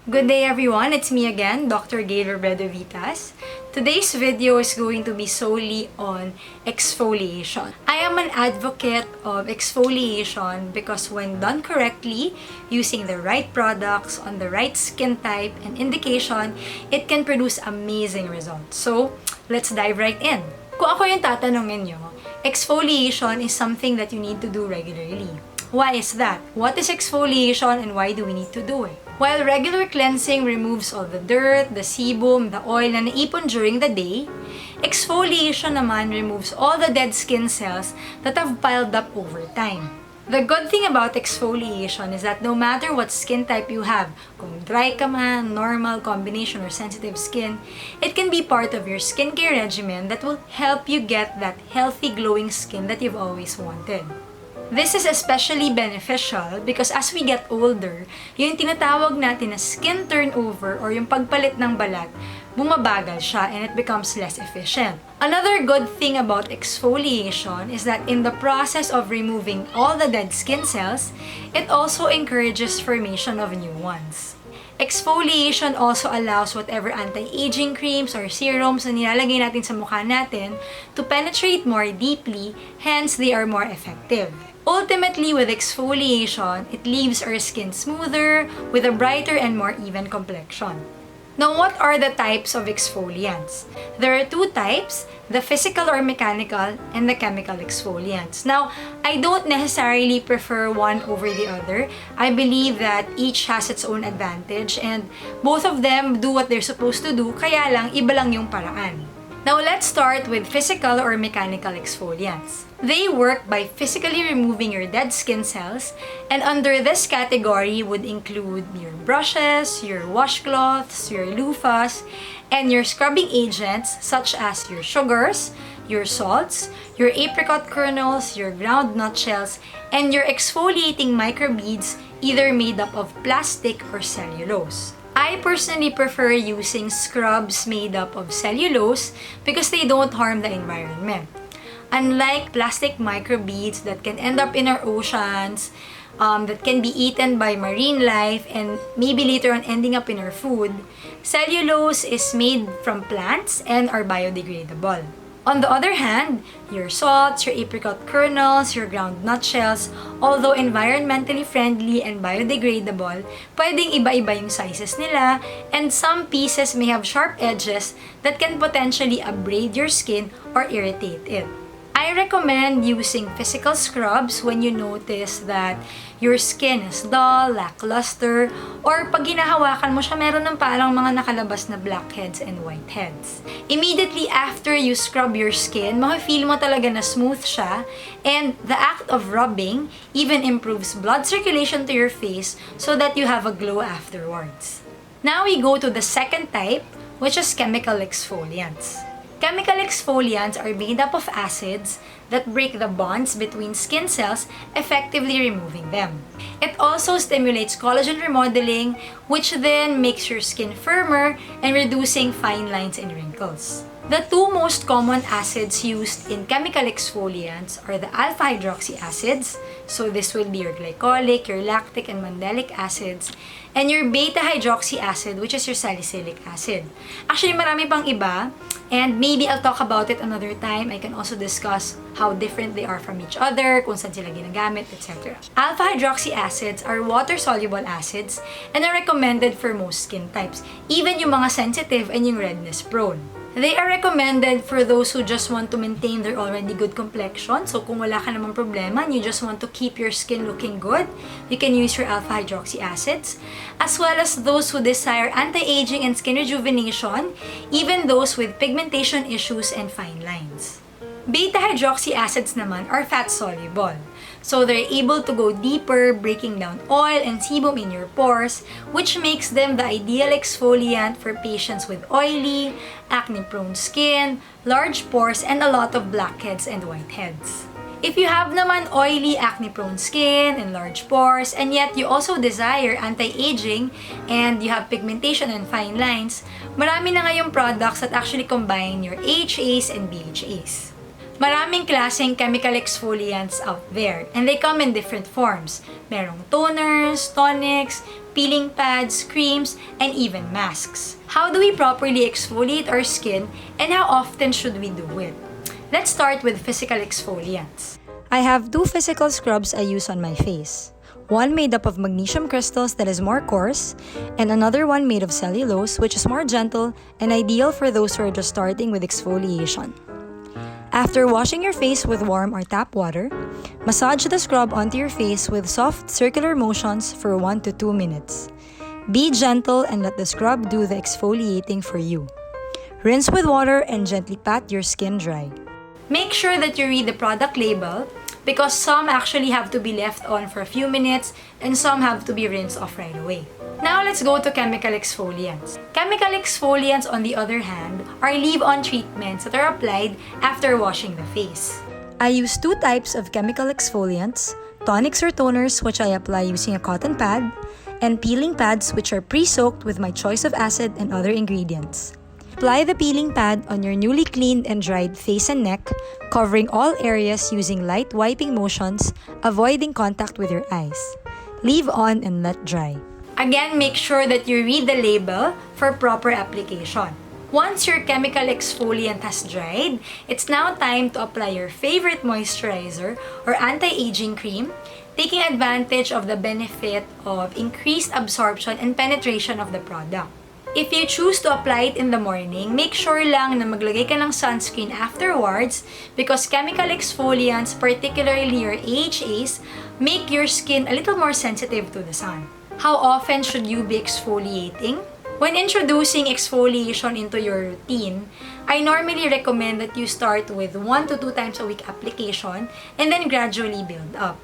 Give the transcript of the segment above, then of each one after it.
Good day everyone, it's me again, Dr. Gaile Robredo-Vitas. Today's video is going to be solely on exfoliation. I am an advocate of exfoliation because when done correctly, using the right products on the right skin type and indication, it can produce amazing results. So, let's dive right in. Kung ako yung tatanungin nyo, exfoliation is something that you need to do regularly. Why is that? What is exfoliation and why do we need to do it? While regular cleansing removes all the dirt, the sebum, the oil na naipon during the day, exfoliation naman removes all the dead skin cells that have piled up over time. The good thing about exfoliation is that no matter what skin type you have, kung dry ka man, normal, combination, or sensitive skin, it can be part of your skincare regimen that will help you get that healthy, glowing skin that you've always wanted. This is especially beneficial because as we get older, yung tinatawag natin na skin turnover or yung pagpalit ng balat, bumabagal siya and it becomes less efficient. Another good thing about exfoliation is that in the process of removing all the dead skin cells, it also encourages formation of new ones. Exfoliation also allows whatever anti-aging creams or serums na nilalagay natin sa mukha natin to penetrate more deeply, hence they are more effective. Ultimately, with exfoliation, it leaves our skin smoother, with a brighter and more even complexion. Now, what are the types of exfoliants? There are two types, the physical or mechanical and the chemical exfoliants. Now, I don't necessarily prefer one over the other. I believe that each has its own advantage and both of them do what they're supposed to do, kaya lang iba lang yung paraan. Now, let's start with physical or mechanical exfoliants. They work by physically removing your dead skin cells, and under this category would include your brushes, your washcloths, your loofahs, and your scrubbing agents such as your sugars, your salts, your apricot kernels, your ground nutshells, and your exfoliating microbeads either made up of plastic or cellulose. I personally prefer using scrubs made up of cellulose because they don't harm the environment. Unlike plastic microbeads that can end up in our oceans, that can be eaten by marine life and maybe later on ending up in our food, cellulose is made from plants and are biodegradable. On the other hand, your salts, your apricot kernels, your ground nutshells, although environmentally friendly and biodegradable, pwedeng iba-iba yung sizes nila, and some pieces may have sharp edges that can potentially abrade your skin or irritate it. I recommend using physical scrubs when you notice that your skin is dull, lackluster, or pag ginahawakan mo siya, meron ng parang mga nakalabas na blackheads and whiteheads. Immediately after you scrub your skin, makifeel mo talaga na smooth siya, and the act of rubbing even improves blood circulation to your face so that you have a glow afterwards. Now we go to the second type, which is chemical exfoliants. Chemical exfoliants are made up of acids that break the bonds between skin cells, effectively removing them. It also stimulates collagen remodeling, which then makes your skin firmer and reducing fine lines and wrinkles. The two most common acids used in chemical exfoliants are the alpha-hydroxy acids, so this will be your glycolic, your lactic, and mandelic acids, and your beta-hydroxy acid, which is your salicylic acid. Actually, marami pang iba, and maybe I'll talk about it another time. I can also discuss how different they are from each other, kung saan sila ginagamit, etc. Alpha-hydroxy acids are water-soluble acids and are recommended for most skin types, even yung mga sensitive and yung redness-prone. They are recommended for those who just want to maintain their already good complexion. So kung wala ka namang problema and you just want to keep your skin looking good, you can use your alpha-hydroxy acids. As well as those who desire anti-aging and skin rejuvenation, even those with pigmentation issues and fine lines. Beta-hydroxy acids naman are fat-soluble. So they're able to go deeper, breaking down oil and sebum in your pores, which makes them the ideal exfoliant for patients with oily, acne-prone skin, large pores, and a lot of blackheads and whiteheads. If you have naman oily, acne-prone skin and large pores, and yet you also desire anti-aging and you have pigmentation and fine lines, marami na ngayong products that actually combine your AHAs and BHAs. Maraming klaseng chemical exfoliants out there, and they come in different forms. Merong toners, tonics, peeling pads, creams, and even masks. How do we properly exfoliate our skin, and how often should we do it? Let's start with physical exfoliants. I have 2 physical scrubs I use on my face. One made up of magnesium crystals that is more coarse, and another one made of cellulose, which is more gentle and ideal for those who are just starting with exfoliation. After washing your face with warm or tap water, massage the scrub onto your face with soft circular motions for 1 to 2 minutes. Be gentle and let the scrub do the exfoliating for you. Rinse with water and gently pat your skin dry. Make sure that you read the product label because some actually have to be left on for a few minutes and some have to be rinsed off right away. Now let's go to chemical exfoliants. Chemical exfoliants, on the other hand, are leave-on treatments that are applied after washing the face. I use 2 types of chemical exfoliants, tonics or toners which I apply using a cotton pad, and peeling pads which are pre-soaked with my choice of acid and other ingredients. Apply the peeling pad on your newly cleaned and dried face and neck, covering all areas using light wiping motions, avoiding contact with your eyes. Leave on and let dry. Again, make sure that you read the label for proper application. Once your chemical exfoliant has dried, it's now time to apply your favorite moisturizer or anti-aging cream, taking advantage of the benefit of increased absorption and penetration of the product. If you choose to apply it in the morning, make sure lang na maglagay ka ng sunscreen afterwards because chemical exfoliants, particularly your AHAs, make your skin a little more sensitive to the sun. How often should you be exfoliating? When introducing exfoliation into your routine, I normally recommend that you start with 1 to 2 times a week application and then gradually build up.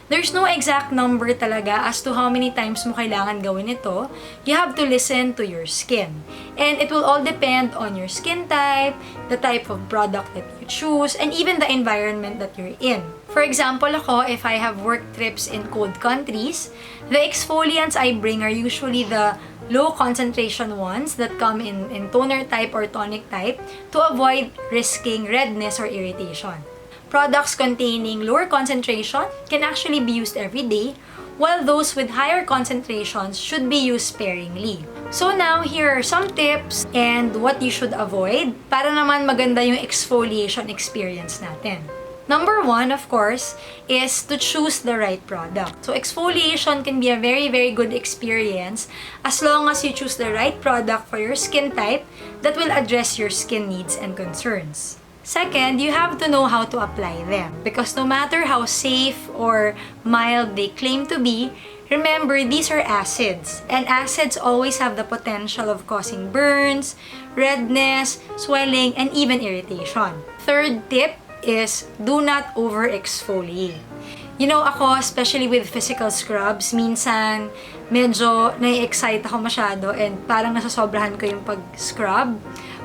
There's no exact number talaga as to how many times mo kailangan gawin ito. You have to listen to your skin. And it will all depend on your skin type, the type of product that you choose, and even the environment that you're in. For example, ako, if I have work trips in cold countries, the exfoliants I bring are usually the low concentration ones that come in toner type or tonic type to avoid risking redness or irritation. Products containing lower concentration can actually be used every day, while those with higher concentrations should be used sparingly. So now, here are some tips and what you should avoid para naman maganda yung exfoliation experience natin. Number 1, of course, is to choose the right product. So exfoliation can be a very, very good experience as long as you choose the right product for your skin type that will address your skin needs and concerns. Second, you have to know how to apply them because no matter how safe or mild they claim to be, remember these are acids and acids always have the potential of causing burns, redness, swelling, and even irritation. Third tip is do not over-exfoliate. You know, ako, especially with physical scrubs, minsan medyo nai-excite ako masyado and parang nasasobrahan ko yung pag-scrub.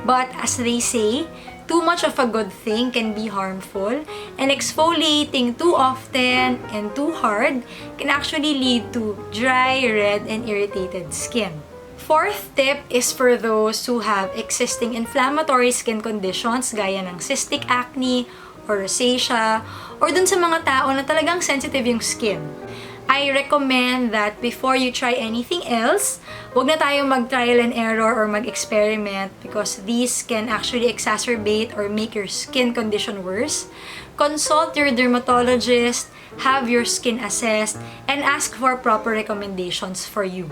But as they say, too much of a good thing can be harmful, and exfoliating too often and too hard can actually lead to dry, red, and irritated skin. Fourth tip is for those who have existing inflammatory skin conditions gaya ng cystic acne or rosacea or dun sa mga tao na talagang sensitive yung skin. I recommend that before you try anything else, huwag na tayo mag-trial and error or mag-experiment because these can actually exacerbate or make your skin condition worse. Consult your dermatologist, have your skin assessed, and ask for proper recommendations for you.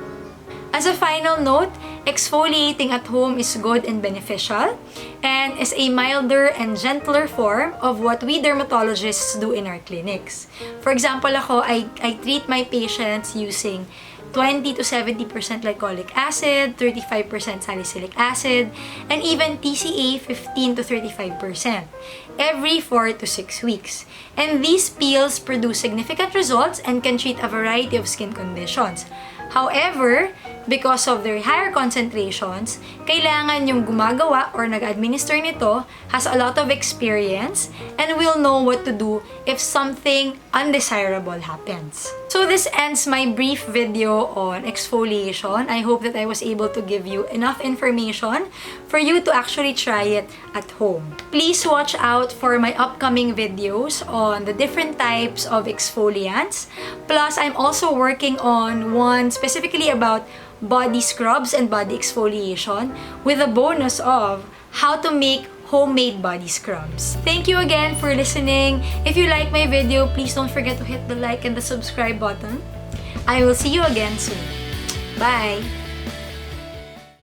As a final note, exfoliating at home is good and beneficial and is a milder and gentler form of what we dermatologists do in our clinics. For example, ako, I treat my patients using 20 to 70% glycolic acid, 35% salicylic acid, and even TCA 15 to 35% every 4 to 6 weeks. And these peels produce significant results and can treat a variety of skin conditions. However, because of their higher concentrations, kailangan yung gumagawa or nag-administer nito has a lot of experience and will know what to do if something undesirable happens. So this ends my brief video on exfoliation. I hope that I was able to give you enough information for you to actually try it at home. Please watch out for my upcoming videos on the different types of exfoliants. Plus, I'm also working on one specifically about body scrubs and body exfoliation with a bonus of how to make homemade body scrubs. Thank you again for listening. If you like my video, please don't forget to hit the like and the subscribe button. I will see you again soon. Bye!